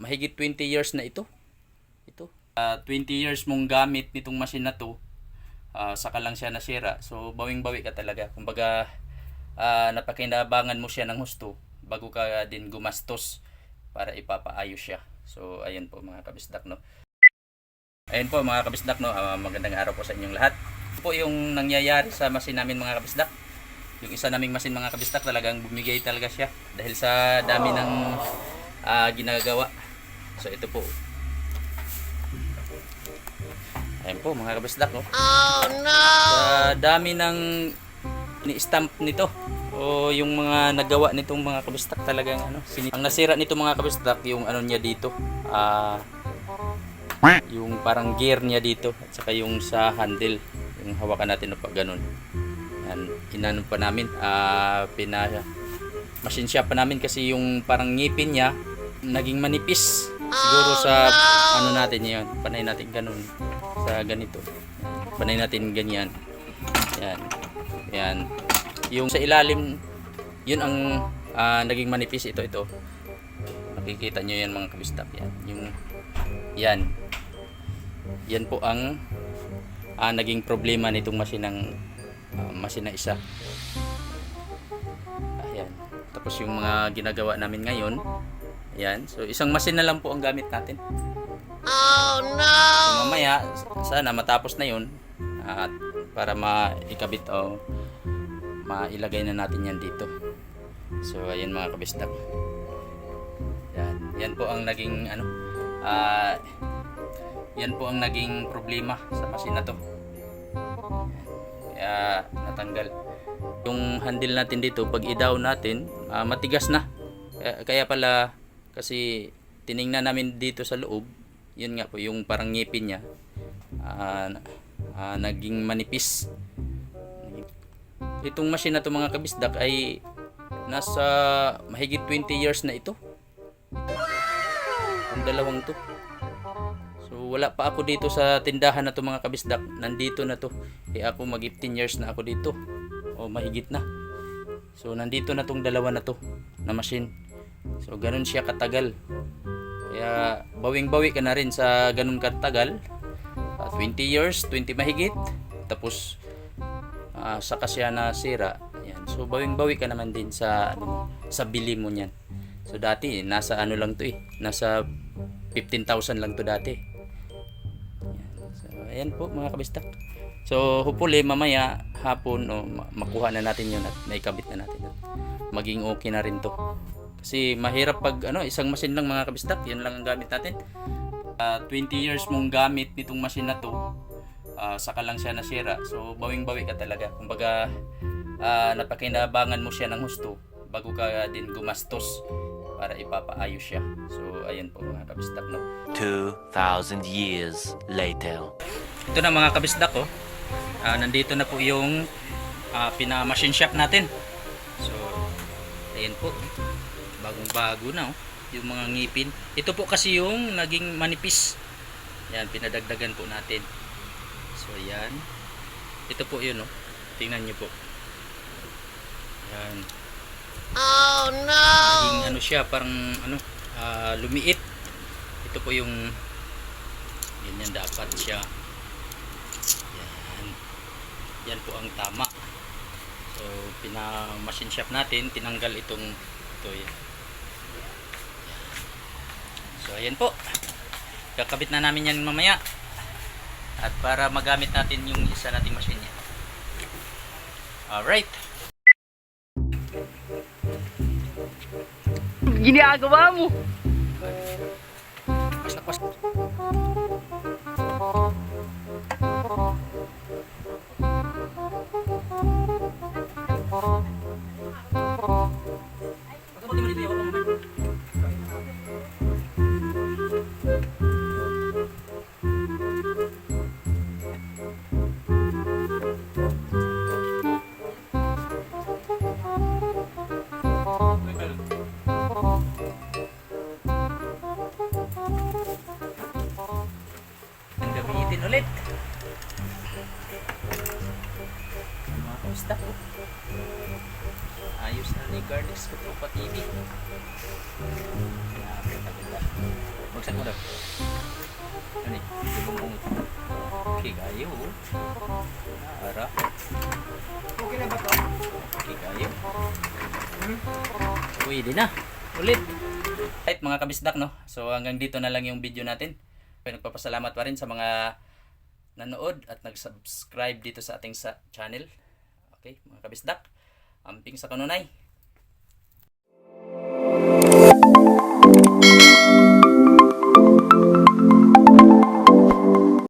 mahigit 20 years na ito. 20 years mong gamit nitong machine na to, saka lang siya nasira. So bawing-bawi ka talaga. Kumbaga napakinabangan mo siya ng husto bago ka din gumastos para ipapaayos siya. So ayan po mga kabisdak, no. Ayan po mga kabisdak, no. Magandang araw po sa inyong lahat. Ito po yung nangyayari sa machine namin mga kabisdak. Yung isa naming machine mga kabisdak, talagang bumigay talaga siya dahil sa dami ng ginagawa. So ito po. Ayan po mga kabisdak, no. Oh no! Sa dami ng ni-stamp nito o yung mga nagawa nitong mga kabistak, talagang ang nasira nito mga kabistak, yung niya dito, yung parang gear niya dito at saka yung sa handle, yung hawakan natin na pag ganun. Yan, inano pa namin, machine shop pa namin kasi yung parang ngipin niya naging manipis. Siguro sa natin yan, panay natin ganun sa ganito. Panay natin ganyan. Yan. Yan. Yung sa ilalim, yun ang naging manipis, ito. Nakikita nyo yan mga kabistak. Yan. Yung yan. Yan po ang naging problema nitong machine na isa. Ayan. Tapos yung mga ginagawa namin ngayon, ayan. So isang machine na lang po ang gamit natin. Oh no! So, mamaya sana matapos na yun at para maikabit o mailagay na natin yan dito. So ayan mga kabistak. Yan po ang naging yan po ang naging problema sa machine na to. Kaya natanggal yung handle natin dito. Pag i-down natin, matigas na. Kaya pala kasi tiningnan namin dito sa loob, yun nga po yung parang ngipin niya naging manipis. Itong machine na to mga kabisdak ay nasa mahigit 20 years na ito. Ang dalawang to. So wala pa ako dito sa tindahan na to mga kabisdak. Nandito na to. Ako mag 15 years na ako dito. O mahigit na. So nandito na tong dalawa na to na machine. So ganun siya katagal. Kaya bawing-bawi ka na rin sa ganun katagal. 20 years, 20 mahigit. Tapos saka siya nasira. Yan. So bawing-bawi ka naman din sa bili mo niyan. So dati nasa lang to nasa 15,000 lang to dati. Yan. So ayan po mga kabistak. So hopefully mamaya hapon makuha na natin 'yon at naikabit na natin. Maging okay na rin to. Kasi mahirap pag isang machine lang mga kabistak, yan lang ang gamit natin. 20 years mong gamit nitong machine na to, saka lang siya nasira. So bawing-bawi ka talaga. Kumbaga napakinabangan mo siya ng husto bago ka din gumastos para ipapaayos siya. So ayan po mga kabistak, no. 2,000 years later. Ito na mga kabistak, nandito na po yung pina-machine shop natin. So ayan po, bagong-bago na yung mga ngipin. Ito po kasi yung naging manipis. Yan, pinadagdagan po natin. So yan. Ito po yun, tingnan nyo po. Yan. Oh no! Naging siya, parang lumiit. Ito po yung ganyan dapat siya. Yan. Yan po ang tama. So pina-machine shop natin, tinanggal ito yan. So ayan po, kakabit na namin yan mamaya at para magamit natin yung isa nating machine yan. Alright, Ginagawa mo! pas. Gamitin ulit mga kamusta po. Ayos na ni Garnish ko po pa TV. Napakaganda. Sa mo daw. Ano eh? Dugong okay kayo. Ara. Okay na ba to? Okay kayo. Pwede na. Ulit. Right mga kabisdak no. So hanggang dito na lang yung video natin. Pero nagpapasalamat pa rin sa mga nanood at nag-subscribe dito sa ating channel. Okay, mga kabisdak. Amping sa kanunay.